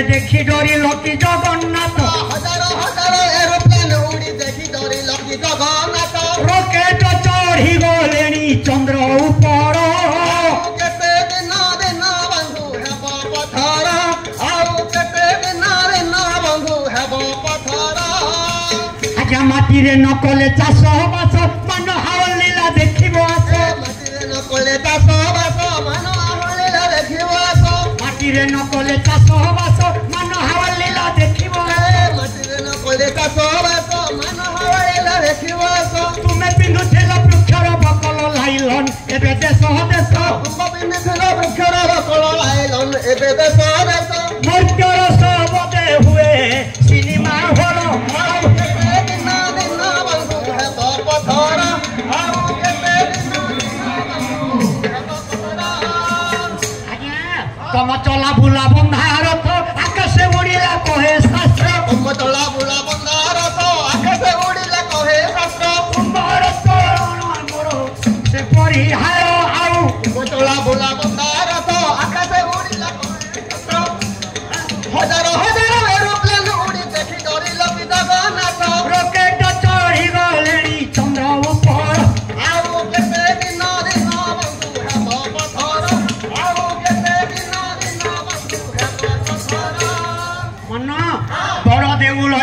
देखी डरी लकी जगन्नाथ हजार हजार एरोप्लेन उड़ी देखी डरी लकी जगन्नाथ रॉकेट चढ़ी गलेनी चंद्र ऊपर केते दिन दिन बंधु हेब पथर आउ केते दिन दिन बंधु हेब पथर आजा माटी रे नकले चाष बास मन हावल लीला देखिब आस माटी रे नकले चाष बास मन हावल लीला देखिब आस माटी रे नकले चाष बास मन हावल लीला देखिब माटी रे नकले चाष बास मन हावल लीला देखिब आस तुमे पिंधुथिल वृक्षर बकल लाइलन एबे देश देश तुम पिंधुथिल वृक्षर बकल लाइलन एबे देश देश मर्त्यर सब दे हुए सिनेमा हल तम चला बुला बंधार आकाशे उड़िला कहे शास्त्र तम चला बुला बंधार आकाशे उड़िला कहे शास्त्र कुंभर चरण मोर से परिहार आउ तम चला बुला बंधार आकाशे उड़िला कहे शास्त्र हजार हजार एरोप्लेन उड़ी देखी डरी लकी जगन्नाथ रॉकेट चढ़ी गलेनी चंद्र ऊपर आउ केते दिन दिन बंधु हेब पथर आउ केते दिन दिन बंधु हेब पथर मन बड़ देउल